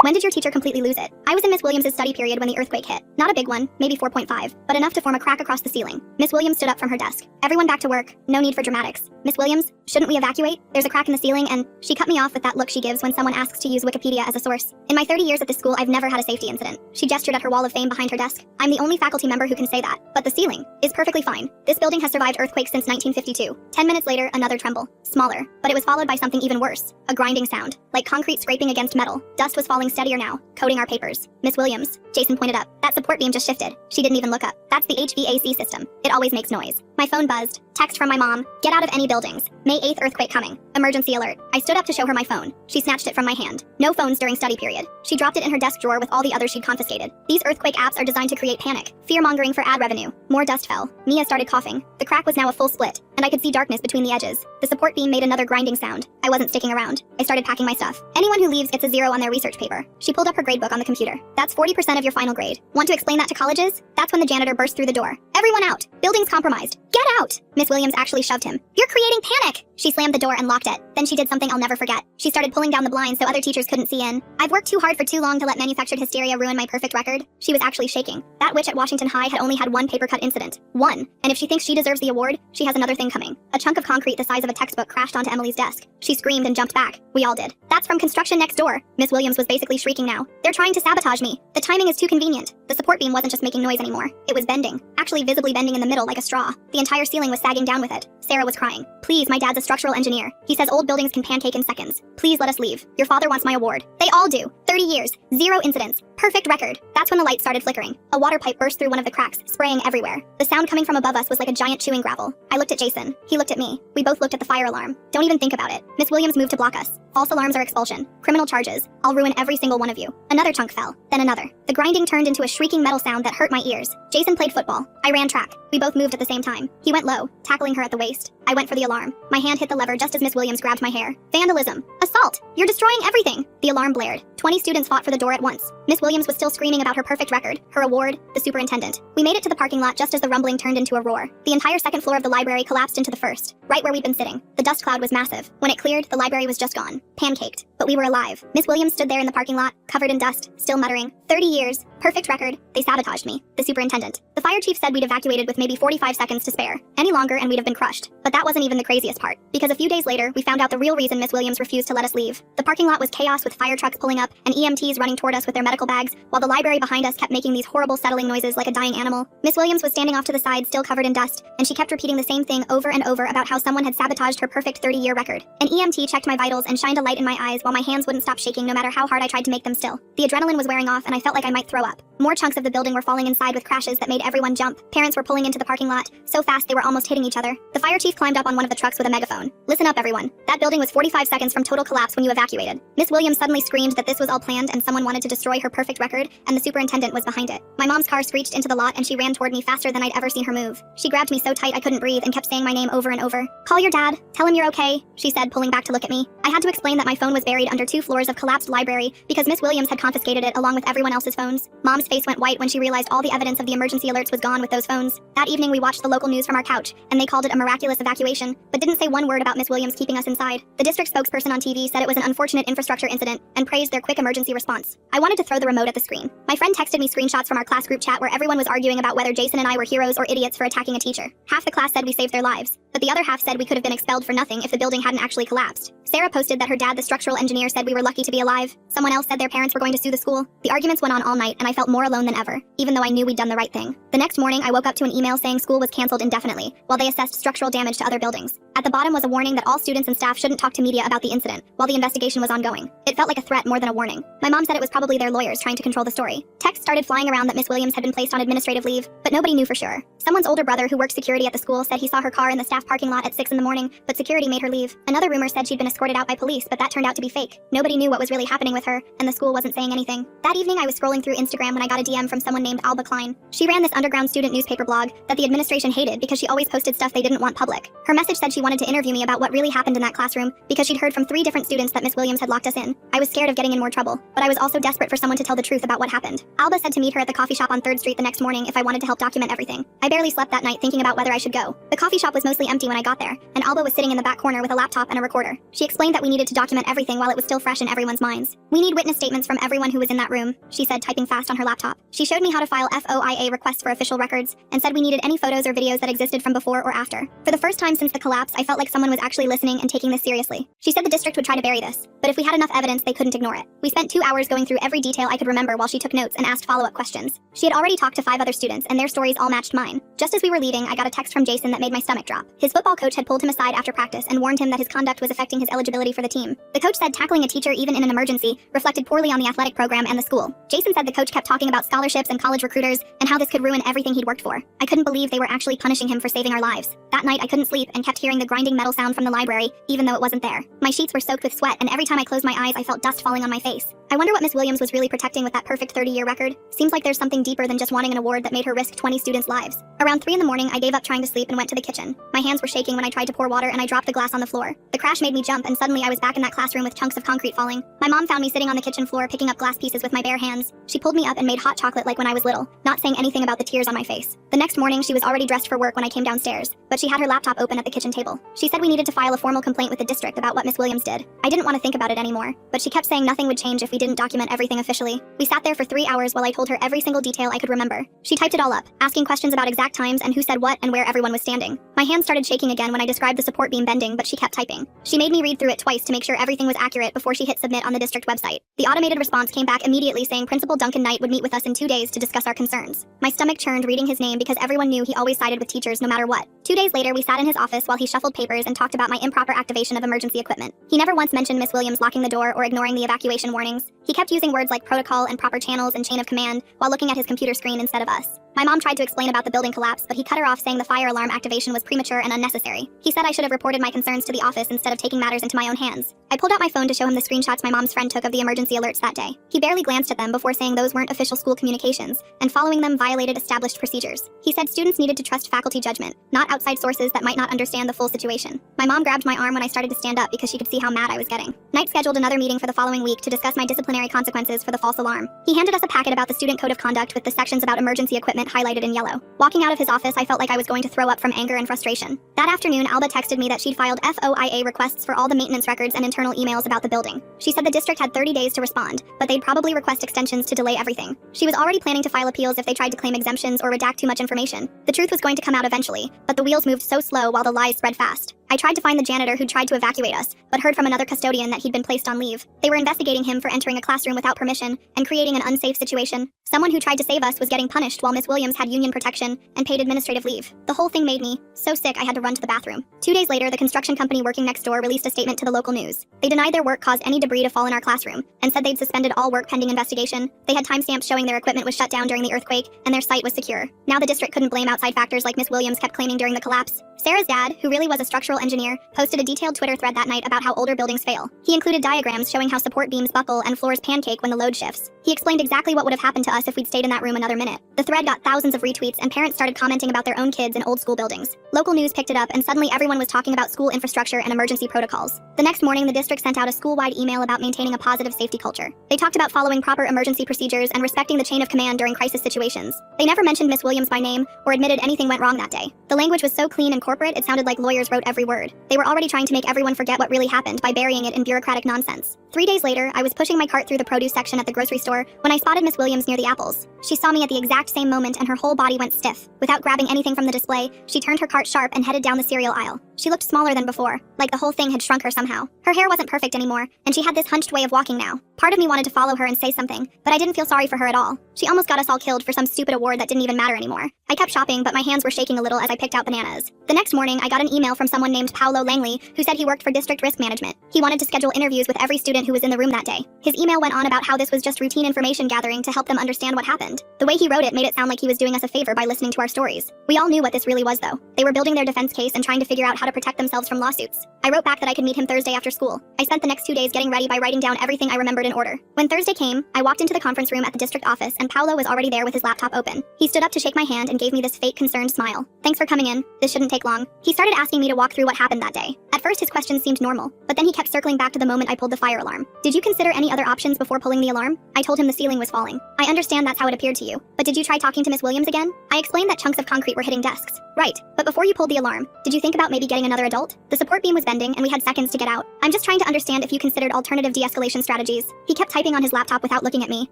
When did your teacher completely lose it? I was in Miss Williams' study period when the earthquake hit. Not a big one, maybe 4.5, but enough to form a crack across the ceiling. Miss Williams stood up from her desk. Everyone back to work. No need for dramatics. Miss Williams, shouldn't we evacuate? There's a crack in the ceiling and she cut me off with that look she gives when someone asks to use Wikipedia as a source. In my 30 years at this school, I've never had a safety incident. She gestured at her wall of fame behind her desk. I'm the only faculty member who can say that. But the ceiling is perfectly fine. This building has survived earthquakes since 1952. 10 minutes later, another tremble. Smaller, but it was followed by something even worse. A grinding sound, like concrete scraping against metal. Dust was falling steadier now, coating our papers. Miss Williams, Jason pointed up. That support beam just shifted. She didn't even look up. That's the HVAC system. It always makes noise. My phone buzzed. Text from my mom. Get out of any buildings. May 8th earthquake coming. Emergency alert. I stood up to show her my phone. She snatched it from my hand. No phones during study period. She dropped it in her desk drawer with all the others she'd confiscated. These earthquake apps are designed to create panic. Fear-mongering for ad revenue. More dust fell. Mia started coughing. The crack was now a full split, and I could see darkness between the edges. The support beam made another grinding sound. I wasn't sticking around. I started packing my stuff. Anyone who leaves gets a 0 on their research paper. She pulled up her gradebook on the computer. That's 40% of your final grade. Want to explain that to colleges? That's when the janitor burst through the door. Everyone out. Building's compromised. Get out! Miss Williams actually shoved him. You're creating panic! She slammed the door and locked it. Then she did something I'll never forget. She started pulling down the blinds so other teachers couldn't see in. I've worked too hard for too long to let manufactured hysteria ruin my perfect record. She was actually shaking. That witch at Washington High had only had one paper cut incident. One. And if she thinks she deserves the award, she has another thing coming. A chunk of concrete the size of a textbook crashed onto Emily's desk. She screamed and jumped back. We all did. That's from construction next door. Miss Williams was basically shrieking now. They're trying to sabotage me. The timing is too convenient. The support beam wasn't just making noise anymore. It was bending. Actually visibly bending in the middle like a straw. The entire ceiling was sagging down with it. Sarah was crying. Please, my dad's a structural engineer. He says old buildings can pancake in seconds. Please let us leave. Your father wants my award. They all do. 30 years. 0 incidents. Perfect record. That's when the lights started flickering. A water pipe burst through one of the cracks, spraying everywhere. The sound coming from above us was like a giant chewing gravel. I looked at Jason. He looked at me. We both looked at the fire alarm. Don't even think about it. Miss Williams moved to block us. False alarms are expulsion. Criminal charges. I'll ruin every single one of you. Another chunk fell. Then another. The grinding turned into a shrieking metal sound that hurt my ears. Jason played football. I ran track. We both moved at the same time. He went low, tackling her at the waist. I went for the alarm. My hand hit the lever just as Miss Williams grabbed my hair. Vandalism. Assault. You're destroying everything. The alarm blared. 20 students fought for the door at once. Miss Williams was still screaming about her perfect record, her award, the superintendent. We made it to the parking lot just as the rumbling turned into a roar. The entire second floor of the library collapsed into the first, right where we'd been sitting. The dust cloud was massive. When it cleared, the library was just gone. Pancaked. But we were alive. Miss Williams stood there in the parking lot, covered in dust, still muttering. 30 years. Perfect record. They sabotaged me. The superintendent. The fire chief said we'd evacuated with maybe 45 seconds to spare. Any longer and we'd have been crushed. But that wasn't even the craziest part. Because a few days later, we found out the real reason Miss Williams refused to let us leave. The parking lot was chaos with fire trucks pulling up and EMTs running toward us with their medical bags, while the library behind us kept making these horrible settling noises like a dying animal. Miss Williams was standing off to the side, still covered in dust, and she kept repeating the same thing over and over about how someone had sabotaged her perfect 30-year record. An EMT checked my vitals and shined a light in my eyes while my hands wouldn't stop shaking no matter how hard I tried to make them still. The adrenaline was wearing off and I felt like I might throw up. More chunks of the building were falling inside with crashes that made everyone jump. Parents were pulling into the parking lot, so fast they were almost hitting each other. The fire chief climbed up on one of the trucks with a megaphone. Listen up, everyone. That building was 45 seconds from total collapse when you evacuated. Miss Williams suddenly screamed that this was all planned and someone wanted to destroy her perfect record, and the superintendent was behind it. My mom's car screeched into the lot and she ran toward me faster than I'd ever seen her move. She grabbed me so tight I couldn't breathe and kept saying my name over and over. Call your dad. Tell him you're okay, she said, pulling back to look at me. I had to explain that my phone was buried under 2 floors of collapsed library because Miss Williams had confiscated it along with everyone else's phones. Mom's face went white when she realized all the evidence of the emergency alerts was gone with those phones. That evening we watched the local news from our couch, and they called it a miraculous evacuation, but didn't say one word about Miss Williams keeping us inside. The district spokesperson on TV said it was an unfortunate infrastructure incident and praised their quick emergency response. I wanted to throw the remote at the screen. My friend texted me screenshots from our class group chat where everyone was arguing about whether Jason and I were heroes or idiots for attacking a teacher. Half the class said we saved their lives, but the other half said we could have been expelled for nothing if the building hadn't actually collapsed. Sarah posted that her dad, the structural engineer, said we were lucky to be alive. Someone else said their parents were going to sue the school. The arguments went on all night and I felt more alone than ever, even though I knew we'd done the right thing. The next morning, I woke up to an email saying school was canceled indefinitely, while they assessed structural damage to other buildings. At the bottom was a warning that all students and staff shouldn't talk to media about the incident, while the investigation was ongoing. It felt like a threat more than a warning. My mom said it was probably their lawyers trying to control the story. Texts started flying around that Miss Williams had been placed on administrative leave, but nobody knew for sure. Someone's older brother who worked security at the school said he saw her car in the staff parking lot at 6 in the morning, but security made her leave. Another rumor said she'd been escorted out by police, but that turned out to be fake. Nobody knew what was really happening with her, and the school wasn't saying anything. That evening I was scrolling through Instagram when I I got a DM from someone named Alba Klein. She ran this underground student newspaper blog that the administration hated because she always posted stuff they didn't want public. Her message said she wanted to interview me about what really happened in that classroom because she'd heard from 3 different students that Miss Williams had locked us in. I was scared of getting in more trouble, but I was also desperate for someone to tell the truth about what happened. Alba said to meet her at the coffee shop on 3rd Street the next morning if I wanted to help document everything. I barely slept that night thinking about whether I should go. The coffee shop was mostly empty when I got there, and Alba was sitting in the back corner with a laptop and a recorder. She explained that we needed to document everything while it was still fresh in everyone's minds. We need witness statements from everyone who was in that room, she said, typing fast on her laptop. She showed me how to file FOIA requests for official records, and said we needed any photos or videos that existed from before or after. For the first time since the collapse, I felt like someone was actually listening and taking this seriously. She said the district would try to bury this, but if we had enough evidence, they couldn't ignore it. We spent 2 hours going through every detail I could remember while she took notes and asked follow-up questions. She had already talked to 5 other students, and their stories all matched mine. Just as we were leaving, I got a text from Jason that made my stomach drop. His football coach had pulled him aside after practice and warned him that his conduct was affecting his eligibility for the team. The coach said tackling a teacher even in an emergency reflected poorly on the athletic program and the school. Jason said the coach kept talking about scholarships and college recruiters and how this could ruin everything he'd worked for. I couldn't believe they were actually punishing him for saving our lives. That night I couldn't sleep and kept hearing the grinding metal sound from the library, even though it wasn't there. My sheets were soaked with sweat, and every time I closed my eyes I felt dust falling on my face. I wonder what Miss Williams was really protecting with that perfect 30-year record. Seems like there's something deeper than just wanting an award that made her risk 20 students' lives. Around 3 in the morning, I gave up trying to sleep and went to the kitchen. My hands were shaking when I tried to pour water and I dropped the glass on the floor. The crash made me jump, and suddenly I was back in that classroom with chunks of concrete falling. My mom found me sitting on the kitchen floor picking up glass pieces with my bare hands. She pulled me up and made hot chocolate like when I was little, not saying anything about the tears on my face. The next morning, she was already dressed for work when I came downstairs, but she had her laptop open at the kitchen table. She said we needed to file a formal complaint with the district about what Miss Williams did. I didn't want to think about it anymore, but she kept saying nothing would change if we didn't document everything officially. We sat there for 3 hours while I told her every single detail I could remember. She typed it all up, asking questions about exact times and who said what and where everyone was standing. My hands started shaking again when I described the support beam bending, but she kept typing. She made me read through it twice to make sure everything was accurate before she hit submit on the district website. The automated response came back immediately saying Principal Duncan Knight would meet with us in 2 days to discuss our concerns. My stomach churned reading his name because everyone knew he always sided with teachers no matter what. 2 days later, we sat in his office while he shuffled papers and talked about my improper activation of emergency equipment. He never once mentioned Miss Williams locking the door or ignoring the evacuation warnings. He kept using words like protocol and proper channels and chain of command while looking at his computer screen instead of us. My mom tried to explain about the building collapse, but he cut her off saying the fire alarm activation was premature and unnecessary. He said I should have reported my concerns to the office instead of taking matters into my own hands. I pulled out my phone to show him the screenshots my mom's friend took of the emergency alerts that day. He barely glanced at them before saying those weren't official school communications, and following them violated established procedures. He said students needed to trust faculty judgment, not outside sources that might not understand the full situation. My mom grabbed my arm when I started to stand up because she could see how mad I was getting. Knight scheduled another meeting for the following week to discuss my disciplinary consequences for the false alarm. He handed us a packet about the student code of conduct with the sections about emergency equipment highlighted in yellow. Walking out of his office, I felt like I was going to throw up from anger and frustration. That afternoon, Alba texted me that she'd filed FOIA requests for all the maintenance records and internal emails about the building. She said the district had 30 days to respond, but they'd probably request extensions to delay everything. She was already planning to file appeals if they tried to claim exemptions or redact too much information. The truth was going to come out eventually, but the wheels moved so slow while the lies spread fast. I tried to find the janitor who'd tried to evacuate us, but heard from another custodian that he'd been placed on leave. They were investigating him for entering a classroom without permission and creating an unsafe situation. Someone who tried to save us was getting punished while Miss Williams had union protection and paid administrative leave. The whole thing made me so sick I had to run to the bathroom. 2 days later, the construction company working next door released a statement to the local news. They denied their work caused any debris to fall in our classroom and said they'd suspended all work pending investigation. They had timestamps showing their equipment was shut down during the earthquake and their site was secure. Now the district couldn't blame outside factors like Miss Williams kept claiming during the collapse. Sarah's dad, who really was a structural engineer, posted a detailed Twitter thread that night about how older buildings fail. He included diagrams showing how support beams buckle and floors pancake when the load shifts. He explained exactly what would have happened to us if we'd stayed in that room another minute. The thread got thousands of retweets and parents started commenting about their own kids in old school buildings. Local news picked it up and suddenly everyone was talking about school infrastructure and emergency protocols. The next morning, the district sent out a school-wide email about maintaining a positive safety culture. They talked about following proper emergency procedures and respecting the chain of command during crisis situations. They never mentioned Miss Williams by name or admitted anything went wrong that day. The language was so clean and corporate, it sounded like lawyers wrote every word. They were already trying to make everyone forget what really happened by burying it in bureaucratic nonsense. 3 days later, I was pushing my cart through the produce section at the grocery store when I spotted Miss Williams near the apples. She saw me at the exact same moment and her whole body went stiff. Without grabbing anything from the display, she turned her cart sharp and headed down the cereal aisle. She looked smaller than before, like the whole thing had shrunk her somehow. Her hair wasn't perfect anymore, and she had this hunched way of walking now. Part of me wanted to follow her and say something, but I didn't feel sorry for her at all. She almost got us all killed for some stupid award that didn't even matter anymore. I kept shopping, but my hands were shaking a little as I picked out bananas. The next morning, I got an email from someone named Paolo Langley, who said he worked for District Risk Management. He wanted to schedule interviews with every student who was in the room that day. His email went on about how this was just routine information gathering to help them understand what happened. The way he wrote it made it sound like he was doing us a favor by listening to our stories. We all knew what this really was, though. They were building their defense case and trying to figure out how to protect themselves from lawsuits. I wrote back that I could meet him Thursday after school. I spent the next 2 days getting ready by writing down everything I remembered in order. When Thursday came, I walked into the conference room at the district office and Paolo was already there with his laptop open. He stood up to shake my hand and gave me this fake concerned smile. "Thanks for coming in. This shouldn't take long." He started asking me to walk through what happened that day. At first his questions seemed normal, but then he kept circling back to the moment I pulled the fire alarm. "Did you consider any other options before pulling the alarm?" I told him the ceiling was falling. "I understand that's how it appeared to you, but did you try talking to Miss Williams again?" I explained that chunks of concrete were hitting desks. "Right, but before you pulled the alarm, did you think about maybe getting another adult? The support beam was bending and we had seconds to get out. I'm just trying to understand if you considered alternative de-escalation strategies." He kept typing on his laptop without looking at me.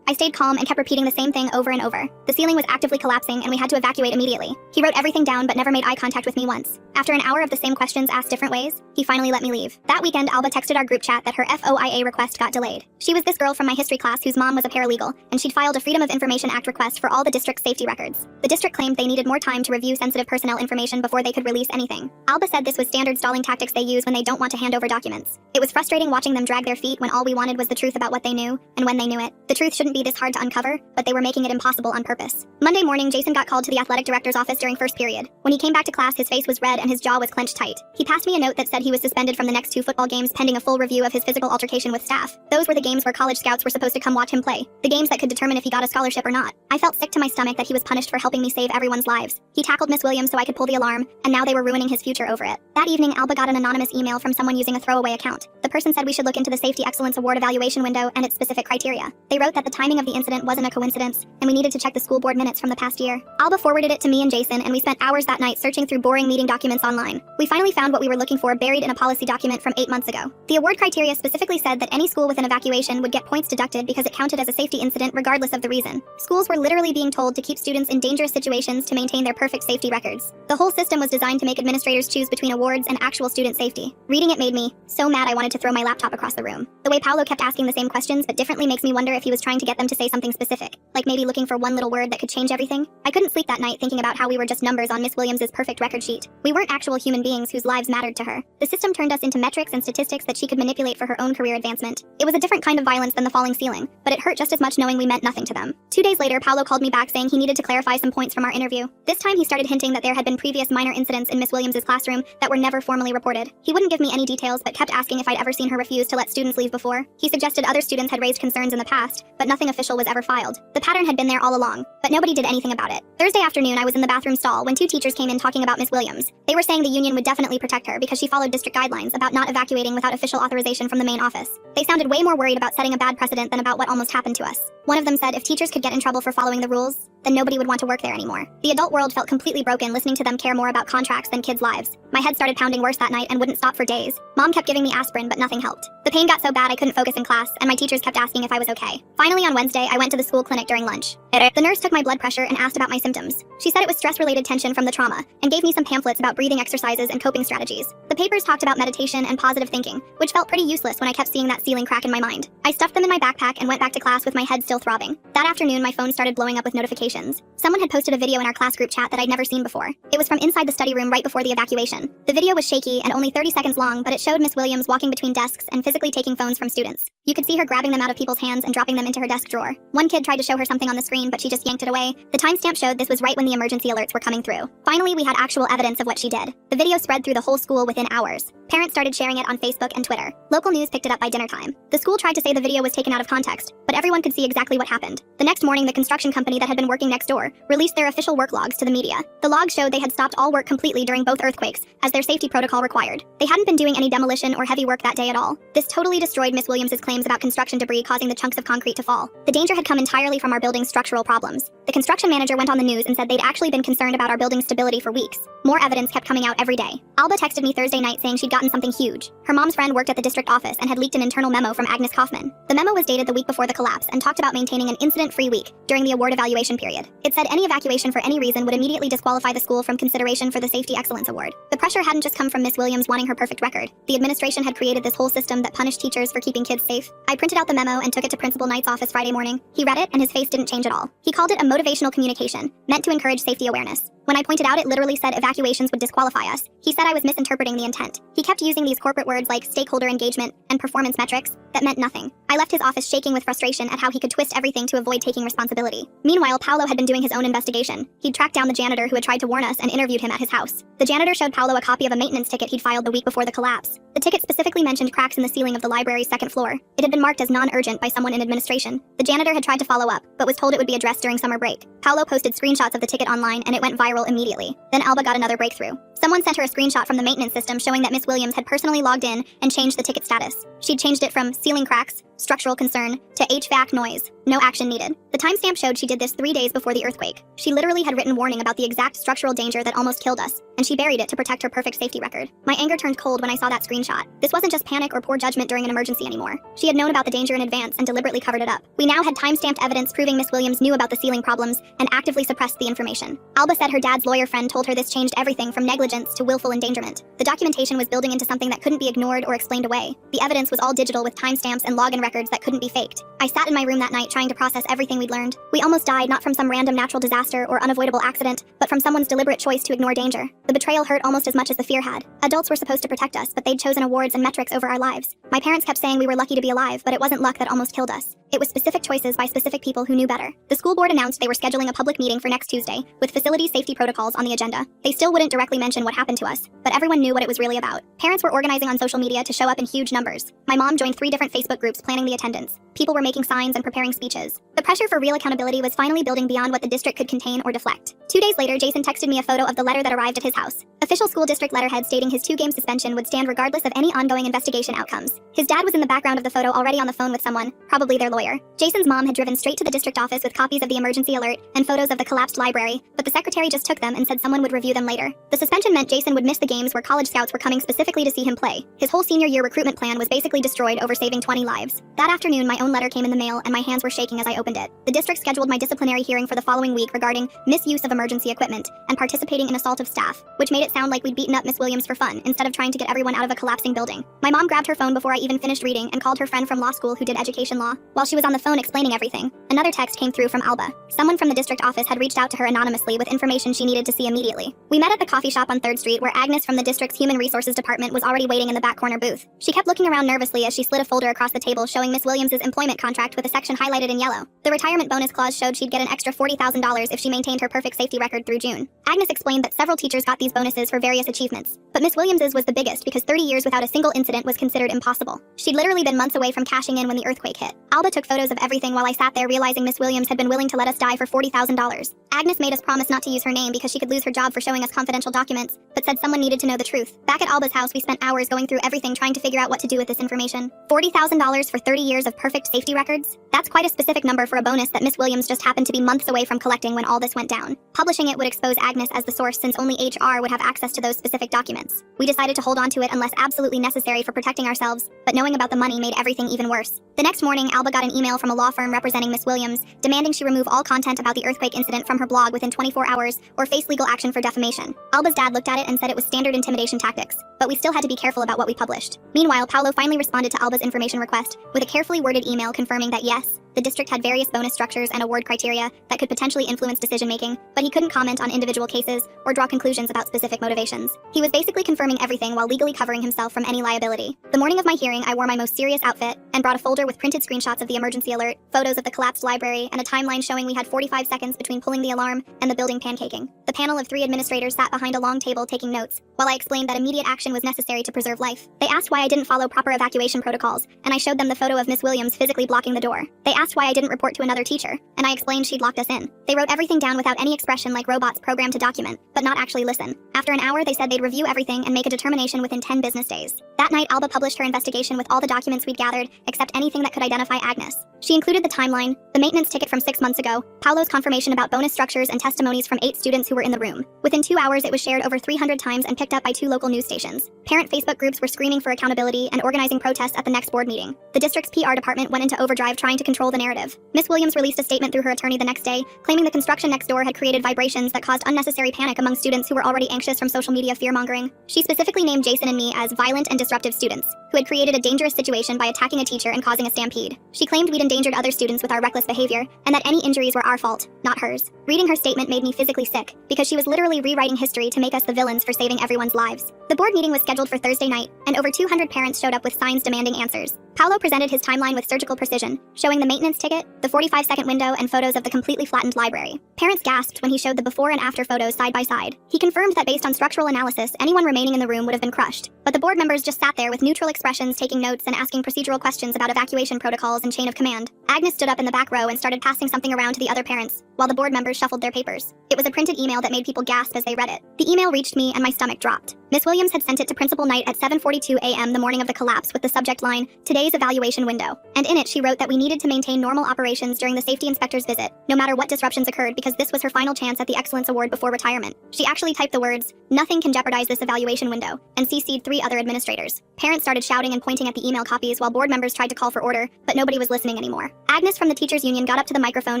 I stayed calm and kept repeating the same thing over and over. The ceiling was actively collapsing and we had to evacuate immediately. He wrote everything down but never made eye contact with me once. After an hour of the same questions asked different ways, he finally let me leave. That weekend, Alba texted our group chat that her FOIA request got delayed. She was this girl from my history class whose mom was a paralegal, and she'd filed a Freedom of Information Act request for all the district's safety records. The district claimed they needed more time to review sensitive personnel information before they could release anything. Alba said this was standard stalling tactics they use when they don't want to hand over documents. It was frustrating watching them drag their feet when all we wanted was the truth about what they knew, and when they knew it. The truth shouldn't be this hard to uncover, but they were making it impossible on purpose. Monday morning, Jason got called to the athletic director's office during first period. When he came back to class, his face was red and his jaw was clenched tight. He passed me a note that said he was suspended from the next 2 football games pending a full review of his physical altercation with staff. Those were the games where college scouts were supposed to come watch him play. The games that could determine if he got a scholarship or not. I felt sick to my stomach that he was punished for helping me save everyone's lives. He tackled Miss Williams so I could pull the alarm, and now they were ruining his future over it. That evening, Alba got an anonymous email from someone using a throwaway account. The person said we should look into the Safety Excellence Award evaluation window and its specific criteria. They wrote that the timing of the incident wasn't a coincidence, and we needed to check the school board minutes from the past year. Alba forwarded it to me and Jason, and we spent hours that night searching through boring meeting documents online. We finally found what we were looking for buried in a policy document from 8 months ago. The award criteria specifically said that any school with an evacuation would get points deducted because it counted as a safety incident regardless of the reason. Schools were literally being told to keep students in dangerous situations to maintain their perfect safety records. The whole system was designed to make administrators choose between awards and actual student safety. Reading it made me so mad I wanted to throw my laptop across the room. The way Paolo kept asking the same questions but differently makes me wonder if he was trying to get them to say something specific, like maybe looking for one little word that could change everything. I couldn't sleep that night thinking about how we were just numbers on Miss Williams' perfect record sheet. We weren't actual human beings whose lives mattered to her. The system turned us into metrics and statistics that she could manipulate for her own career advancement. It was a different kind of violence than the falling ceiling, but it hurt just as much knowing we meant nothing to them. 2 days later, Paolo called me back saying he needed to clarify some points from our interview. This time he started hinting that there had been previous minor incidents in Miss Williams' classroom that were never formally reported. He wouldn't give me any details but kept asking if I'd ever seen her refuse to let students leave before. He suggested other students had raised concerns in the past, but nothing official was ever filed. The pattern had been there all along, but nobody did anything about it. Thursday afternoon, I was in the bathroom stall when 2 teachers came in talking about Miss Williams. They were saying the union would definitely protect her because she followed district guidelines about not evacuating without official authorization from the main office. They sounded way more worried about setting a bad precedent than about what almost happened to us. One of them said if teachers could get in trouble for following the rules, then nobody would want to work there anymore. The adult world felt completely broken listening to them care more about contracts than kids' lives. My head started pounding worse that night and wouldn't stop for days. Mom kept giving me aspirin, but nothing helped. The pain got so bad I couldn't focus in class, and my teachers kept asking if I was okay. Finally, on Wednesday, I went to the school clinic during lunch. The nurse took my blood pressure and asked about my symptoms. She said it was stress-related tension from the trauma, and gave me some pamphlets about breathing exercises and coping strategies. The papers talked about meditation and positive thinking, which felt pretty useless when I kept seeing that ceiling crack in my mind. I stuffed them in my backpack and went back to class with my head still throbbing. That afternoon, my phone started blowing up with notifications. Someone had posted a video in our class group chat that I'd never seen before. It was from inside the study room right before the evacuation. The video was shaky and only 30 seconds long, but it showed Miss Williams walking between desks and physically taking phones from students. You could see her grabbing them out of people's hands and dropping them into her desk drawer. One kid tried to show her something on the screen, but she just yanked it away. The timestamp showed this was right when the emergency alerts were coming through. Finally, we had actual evidence of what she did. The video spread through the whole school within hours. Parents started sharing it on Facebook and Twitter. Local news picked it up by dinner time. The school tried to say the video was taken out of context, but everyone could see exactly what happened. The next morning, the construction company that had been working next door released their official work logs to the media. The logs showed they had stopped all work completely during both earthquakes, as their safety protocol required. They hadn't been doing any demolition or heavy work that day at all. This totally destroyed Miss Williams' claims about construction debris causing the chunks of concrete to fall. The danger had come entirely from our building's structural problems. The construction manager went on the news and said they'd actually been concerned about our building's stability for weeks. More evidence kept coming out every day. Alba texted me Thursday night saying she'd gotten something huge. Her mom's friend worked at the district office and had leaked an internal memo from Agnes Kaufman. The memo was dated the week before the collapse and talked about maintaining an incident-free week during the award evaluation period. It said any evacuation for any reason would immediately disqualify the school from consideration for the Safety Excellence Award. The pressure hadn't just come from Miss Williams wanting her perfect record. The administration had created this whole system that punished teachers for keeping kids safe. I printed out the memo and took it to Principal Knight's office Friday morning. He read it and his face didn't change at all. He called it a motivational communication, meant to encourage safety awareness. When I pointed out it literally said evacuations would disqualify us, he said I was misinterpreting the intent. He kept using these corporate words like stakeholder engagement and performance metrics that meant nothing. I left his office shaking with frustration at how he could twist everything to avoid taking responsibility. Meanwhile, Paolo had been doing his own investigation. He'd tracked down the janitor who had tried to warn us and interviewed him at his house. The janitor showed Paolo a copy of a maintenance ticket he'd filed the week before the collapse. The ticket specifically mentioned cracks in the ceiling of the library's second floor. It had been marked as non-urgent by someone in administration. The janitor had tried to follow up, but was told it would be addressed during summer break. Paolo posted screenshots of the ticket online and it went viral immediately. Then Alba got another breakthrough. Someone sent her a screenshot from the maintenance system showing that Miss Williams had personally logged in and changed the ticket status. She'd changed it from ceiling cracks, structural concern, to HVAC noise. No action needed. The timestamp showed she did this 3 days before the earthquake. She literally had written warning about the exact structural danger that almost killed us, and she buried it to protect her perfect safety record. My anger turned cold when I saw that screenshot. This wasn't just panic or poor judgment during an emergency anymore. She had known about the danger in advance and deliberately covered it up. We now had timestamped evidence proving Miss Williams knew about the ceiling problems and actively suppressed the information. Alba said her dad's lawyer friend told her this changed everything from negligence to willful endangerment. The documentation was building into something that couldn't be ignored or explained away. The evidence was all digital with timestamps and login records that couldn't be faked. I sat in my room that night trying to process everything we'd learned. We almost died not from some random natural disaster or unavoidable accident, but from someone's deliberate choice to ignore danger. The betrayal hurt almost as much as the fear had. Adults were supposed to protect us, but they'd chosen awards and metrics over our lives. My parents kept saying we were lucky to be alive, but it wasn't luck that almost killed us. It was specific choices by specific people who knew better. The school board announced they were scheduling a public meeting for next Tuesday, with facility safety protocols on the agenda. They still wouldn't directly mention what happened to us, but everyone knew what it was really about. Parents were organizing on social media to show up in huge numbers. My mom joined 3 different Facebook groups planning the attendance. People were making signs and preparing speeches. The pressure for real accountability was finally building beyond what the district could contain or deflect. 2 days later, Jason texted me a photo of the letter that arrived at his house. Official school district letterhead stating his 2-game suspension would stand regardless of any ongoing investigation outcomes. His dad was in the background of the photo already on the phone with someone, probably their lawyer. Jason's mom had driven straight to the district office with copies of the emergency alert and photos of the collapsed library, but the secretary just took them and said someone would review them later. The suspension meant Jason would miss the games where college scouts were coming specifically to see him play. His whole senior year recruitment plan was basically destroyed over saving 20 lives. That afternoon, my own letter came in the mail and my hands were shaking as I opened it. The district scheduled my disciplinary hearing for the following week regarding misuse of emergency equipment and participating in assault of staff, which made it sound like we'd beaten up Miss Williams for fun instead of trying to get everyone out of a collapsing building. My mom grabbed her phone before I even finished reading and called her friend from law school who did education law. While she was on the phone explaining everything, another text came through from Alba. Someone from the district office had reached out to her anonymously with information she needed to see immediately. We met at the coffee shop on 3rd Street where Agnes from the district's Human Resources Department was already waiting in the back corner booth. She kept looking around nervously as she slid a folder across the table showing Miss Williams' employment contract with a section highlighted in yellow. The retirement bonus clause showed she'd get an extra $40,000 if she maintained her perfect safety record through June. Agnes explained that several teachers got these bonuses for various achievements, but Miss Williams' was the biggest because 30 years without a single incident was considered impossible. She'd literally been months away from cashing in when the earthquake hit. Alba took photos of everything while I sat there realizing Miss Williams had been willing to let us die for $40,000. Agnes made us promise not to use her name because she could lose her job for showing us confidential documents, but said someone needed to know the truth. Back at Alba's house, we spent hours going through everything trying to figure out what to do with this information. $40,000 for 30 years of perfect safety records? That's quite a specific number for a bonus that Miss Williams just happened to be months away from collecting when all this went down. Publishing it would expose Agnes as the source since only HR would have access to those specific documents. We decided to hold on to it unless absolutely necessary for protecting ourselves, but knowing about the money made everything even worse. The next morning, Alba got an email from a law firm representing Miss Williams, demanding she remove all content about the earthquake incident from her blog within 24 hours or face legal action for defamation. Alba's dad looked at it and said it was standard intimidation tactics, but we still had to be careful about what we published. Meanwhile, Paolo finally responded to Alba's information request with a carefully worded email confirming that yes, the district had various bonus structures and award criteria that could potentially influence decision-making, but he couldn't comment on individual cases or draw conclusions about specific motivations. He was basically confirming everything while legally covering himself from any liability. The morning of my hearing, I wore my most serious outfit and brought a folder with printed screenshots of the emergency alert, photos of the collapsed library, and a timeline showing we had 45 seconds between pulling the alarm and the building pancaking. The panel of 3 administrators sat behind a long table taking notes, while I explained that immediate action was necessary to preserve life. They asked why I didn't follow proper evacuation protocols, and I showed them the photo of Miss Williams physically blocking the door. They asked why I didn't report to another teacher, and I explained she'd locked us in. They wrote everything down without any expression like robots programmed to document, but not actually listen. After an hour, they said they'd review everything and make a determination within 10 business days. That night, Alba published her investigation with all the documents we'd gathered, except anything that could identify Agnes. She included the timeline, the maintenance ticket from 6 months ago, Paolo's confirmation about bonus structures, and testimonies from 8 students who were in the room. Within 2 hours, it was shared over 300 times and picked up by 2 local news stations. Parent Facebook groups were screaming for accountability and organizing protests at the next board meeting. The district's PR department went into overdrive trying to control control the narrative. Miss Williams released a statement through her attorney the next day, claiming the construction next door had created vibrations that caused unnecessary panic among students who were already anxious from social media fear-mongering. She specifically named Jason and me as violent and disruptive students, who had created a dangerous situation by attacking a teacher and causing a stampede. She claimed we'd endangered other students with our reckless behavior, and that any injuries were our fault, not hers. Reading her statement made me physically sick, because she was literally rewriting history to make us the villains for saving everyone's lives. The board meeting was scheduled for Thursday night, and over 200 parents showed up with signs demanding answers. Paolo presented his timeline with surgical precision, showing the maintenance ticket, the 45-second window, and photos of the completely flattened library. Parents gasped when he showed the before and after photos side by side. He confirmed that based on structural analysis, anyone remaining in the room would have been crushed. But the board members just sat there with neutral expressions, taking notes and asking procedural questions about evacuation protocols and chain of command. Agnes stood up in the back row and started passing something around to the other parents, while the board members shuffled their papers. It was a printed email that made people gasp as they read it. The email reached me and my stomach dropped. Miss Williams had sent it to Principal Knight at 7:42 a.m. the morning of the collapse with the subject line, "Today's evaluation window." And in it she wrote that we needed to maintain normal operations during the safety inspector's visit, no matter what disruptions occurred, because this was her final chance at the Excellence Award before retirement. She actually typed the words, "Nothing can jeopardize this evaluation window," and CC'd 3 other administrators. Parents started shouting and pointing at the email copies while board members tried to call for order, but nobody was listening anymore. Agnes from the teachers union got up to the microphone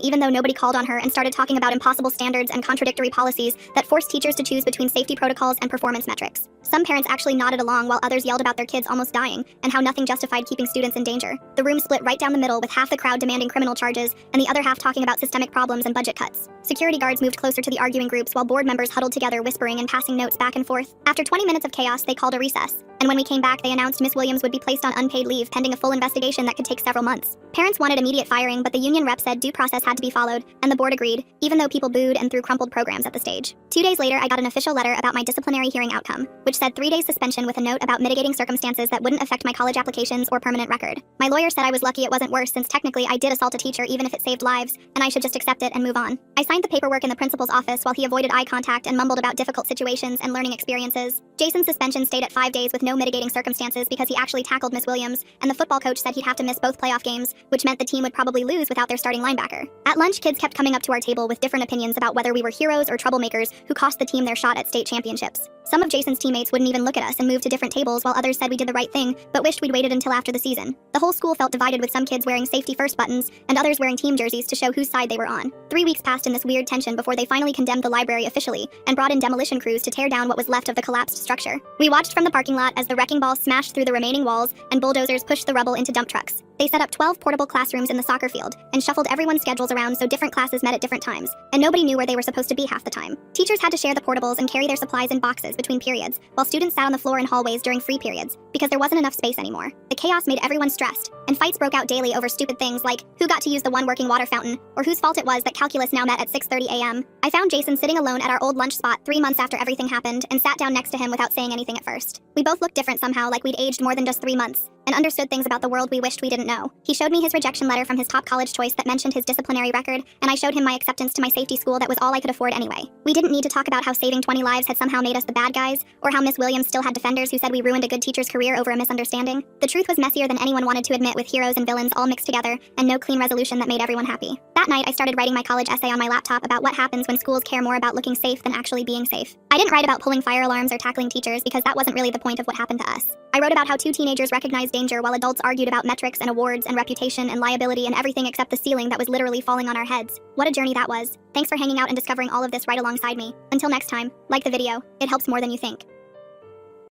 even though nobody called on her and started talking about impossible standards and contradictory policies that forced teachers to choose between safety protocols and performance metrics. Some parents actually nodded along while others yelled about their kids almost dying and how nothing justified keeping students in danger. The room split right down the middle, with half the crowd demanding criminal charges and the other half talking about systemic problems and budget cuts. Security guards moved closer to the arguing groups while board members huddled together, whispering and passing notes back and forth. After 20 minutes of chaos, they called a recess. And when we came back, they announced Miss Williams would be placed on unpaid leave pending a full investigation that could take several months. Parents wanted immediate firing, but the union rep said due process had to be followed, and the board agreed, even though people booed and threw crumpled programs at the stage. 2 days later, I got an official letter about my disciplinary hearing outcome, which said 3 days suspension with a note about mitigating circumstances that wouldn't affect my college applications or permanent record. My lawyer said I was lucky it wasn't worse, since technically I did assault a teacher even if it saved lives, and I should just accept it and move on. I signed the paperwork in the principal's office while he avoided eye contact and mumbled about difficult situations and learning experiences. Jason's suspension stayed at 5 days with no mitigating circumstances because he actually tackled Miss Williams, and the football coach said he'd have to miss both playoff games, which meant the team would probably lose without their starting linebacker. At lunch, kids kept coming up to our table with different opinions about whether we were heroes or troublemakers who cost the team their shot at state championships. Some of Jason's teammates wouldn't even look at us and moved to different tables, while others said we did the right thing, but wished we'd waited until after the season. The whole school felt divided, with some kids wearing safety first buttons and others wearing team jerseys to show whose side they were on. 3 weeks passed in this weird tension before they finally condemned the library officially and brought in demolition crews to tear down what was left of the collapsed structure. We watched from the parking lot as the wrecking ball smashed through the remaining walls and bulldozers pushed the rubble into dump trucks. They set up 12 portable classrooms in the soccer field and shuffled everyone's schedules around so different classes met at different times, and nobody knew where they were supposed to be half the time. Teachers had to share the portables and carry their supplies in boxes between periods, while students sat on the floor in hallways during free periods, because there wasn't enough space anymore. The chaos made everyone stressed, and fights broke out daily over stupid things like who got to use the one working water fountain, or whose fault it was that calculus now met at 6:30 a.m. I found Jason sitting alone at our old lunch spot 3 months after everything happened and sat down next to him without saying anything at first. We both looked different somehow, like we'd aged more than just 3 months, and understood things about the world we wished we didn't know. He showed me his rejection letter from his top college choice that mentioned his disciplinary record, and I showed him my acceptance to my safety school that was all I could afford anyway. We didn't need to talk about how saving 20 lives had somehow made us the bad guys, or how Miss Williams still had defenders who said we ruined a good teacher's career over a misunderstanding. The truth was messier than anyone wanted to admit, with heroes and villains all mixed together, and no clean resolution that made everyone happy. That night, I started writing my college essay on my laptop about what happens when schools care more about looking safe than actually being safe. I didn't write about pulling fire alarms or tackling teachers because that wasn't really the point of what happened to us. I wrote about how 2 teenagers recognized danger while adults argued about metrics and awards and reputation and liability and everything except the ceiling that was literally falling on our heads. What a journey that was. Thanks for hanging out and discovering all of this right alongside me. Until next time, like the video. It helps more than you think.